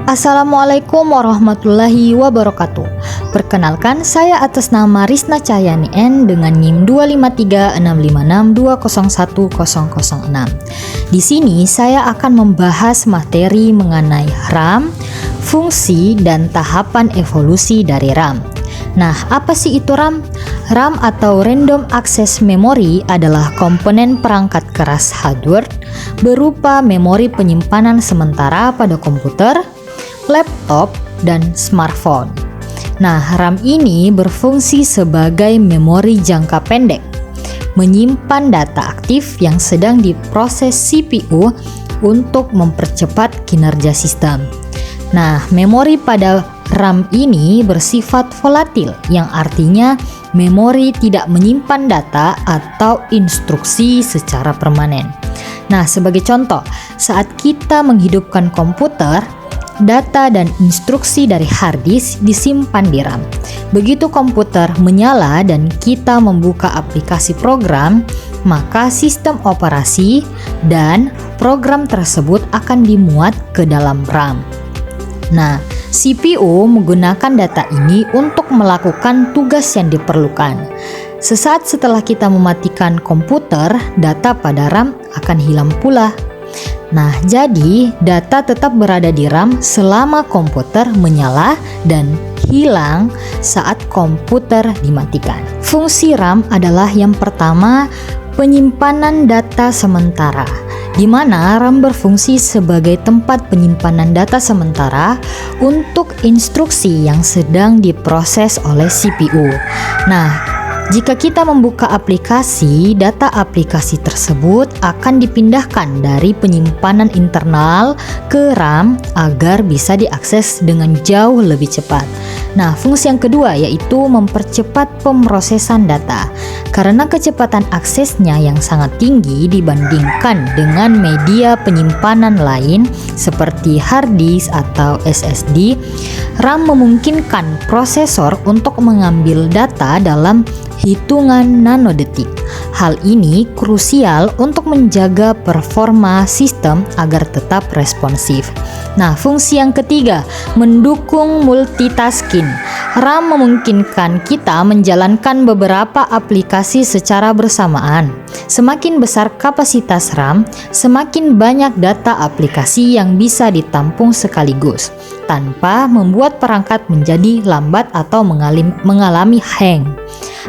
Assalamualaikum warahmatullahi wabarakatuh. Perkenalkan, saya atas nama Risna Cahyani N dengan NIM 2536562010006. Di sini saya akan membahas materi mengenai RAM, fungsi dan tahapan evolusi dari RAM. Nah, apa sih itu RAM? RAM atau Random Access Memory adalah komponen perangkat keras hardware berupa memori penyimpanan sementara pada komputer, laptop, dan smartphone. Nah, RAM ini berfungsi sebagai memori jangka pendek, menyimpan data aktif yang sedang diproses CPU untuk mempercepat kinerja sistem. Nah, memori pada RAM ini bersifat volatil, yang artinya memori tidak menyimpan data atau instruksi secara permanen. Nah, sebagai contoh, saat kita menghidupkan komputer, data dan instruksi dari hard disk disimpan di RAM. Begitu komputer menyala dan kita membuka aplikasi program, maka sistem operasi dan program tersebut akan dimuat ke dalam RAM. Nah, CPU menggunakan data ini untuk melakukan tugas yang diperlukan. Sesaat setelah kita mematikan komputer, data pada RAM akan hilang pula. Nah, jadi data tetap berada di RAM selama komputer menyala dan hilang saat komputer dimatikan. Fungsi RAM adalah yang pertama, penyimpanan data sementara, di mana RAM berfungsi sebagai tempat penyimpanan data sementara untuk instruksi yang sedang diproses oleh CPU. Nah, jika kita membuka aplikasi, data aplikasi tersebut akan dipindahkan dari penyimpanan internal ke RAM agar bisa diakses dengan jauh lebih cepat. Nah, fungsi yang kedua yaitu mempercepat pemrosesan data. Karena kecepatan aksesnya yang sangat tinggi dibandingkan dengan media penyimpanan lain seperti hard disk atau SSD, RAM memungkinkan prosesor untuk mengambil data dalam hitungan nanodetik. Hal ini krusial untuk menjaga performa sistem agar tetap responsif. Nah, fungsi yang ketiga, mendukung multitasking. RAM memungkinkan kita menjalankan beberapa aplikasi secara bersamaan. Semakin besar kapasitas RAM, semakin banyak data aplikasi yang bisa ditampung sekaligus, tanpa membuat perangkat menjadi lambat atau mengalami hang.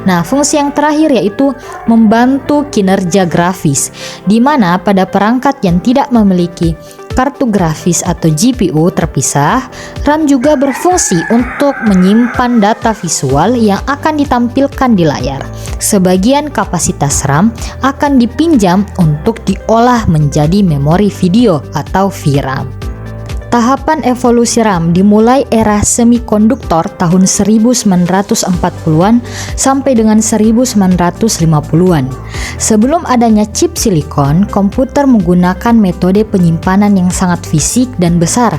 Nah, fungsi yang terakhir yaitu membantu kinerja grafis, di mana pada perangkat yang tidak memiliki kartu grafis atau GPU terpisah, RAM juga berfungsi untuk menyimpan data visual yang akan ditampilkan di layar. Sebagian kapasitas RAM akan dipinjam untuk diolah menjadi memori video atau VRAM. Tahapan evolusi RAM dimulai era semikonduktor tahun 1940-an sampai dengan 1950-an. Sebelum adanya chip silikon, komputer menggunakan metode penyimpanan yang sangat fisik dan besar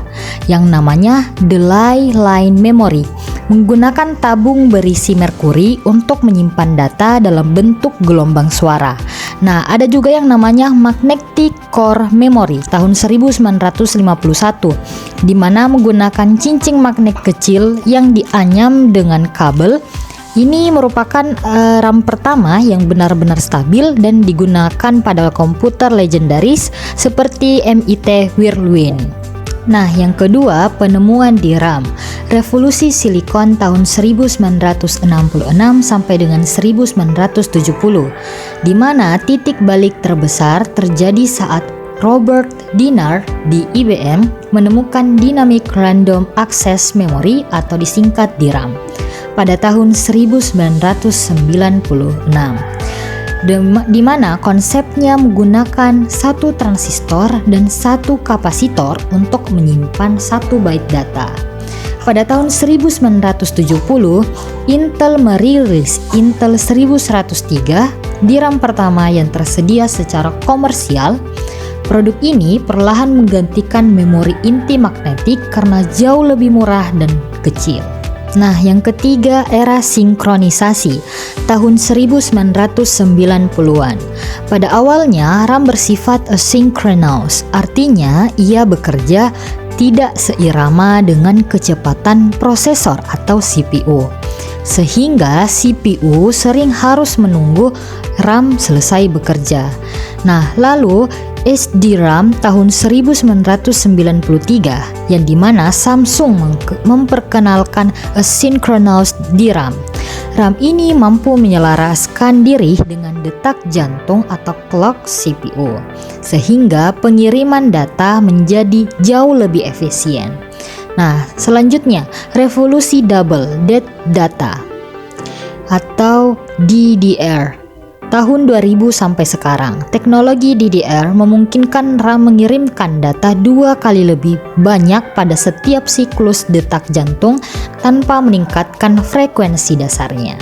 yang namanya delay line memory, menggunakan tabung berisi merkuri untuk menyimpan data dalam bentuk gelombang suara. Nah, ada juga yang namanya magnetic core memory tahun 1951, di mana menggunakan cincin magnet kecil yang dianyam dengan kabel. Ini merupakan RAM pertama yang benar-benar stabil dan digunakan pada komputer legendaris seperti MIT Whirlwind. Nah, yang kedua, penemuan di RAM. Revolusi silikon tahun 1966 sampai dengan 1970, di mana titik balik terbesar terjadi saat Robert Dennard di IBM menemukan Dynamic Random Access Memory atau disingkat DRAM pada tahun 1996. Di mana konsepnya menggunakan satu transistor dan satu kapasitor untuk menyimpan 1 byte data. Pada tahun 1970, Intel merilis Intel 1103, DRAM pertama yang tersedia secara komersial. Produk ini perlahan menggantikan memori inti magnetik karena jauh lebih murah dan kecil. Nah, yang ketiga, era sinkronisasi tahun 1990-an. Pada awalnya RAM bersifat asynchronous, artinya ia bekerja tidak seirama dengan kecepatan prosesor atau CPU, sehingga CPU sering harus menunggu RAM selesai bekerja. Nah, lalu SDRAM tahun 1993 yang dimana Samsung memperkenalkan Asynchronous DRAM. RAM ini mampu menyelaraskan diri dengan detak jantung atau clock CPU, sehingga pengiriman data menjadi jauh lebih efisien. Nah, selanjutnya revolusi double dead data atau DDR. Tahun 2000 sampai sekarang, teknologi DDR memungkinkan RAM mengirimkan data 2 kali lebih banyak pada setiap siklus detak jantung tanpa meningkatkan frekuensi dasarnya.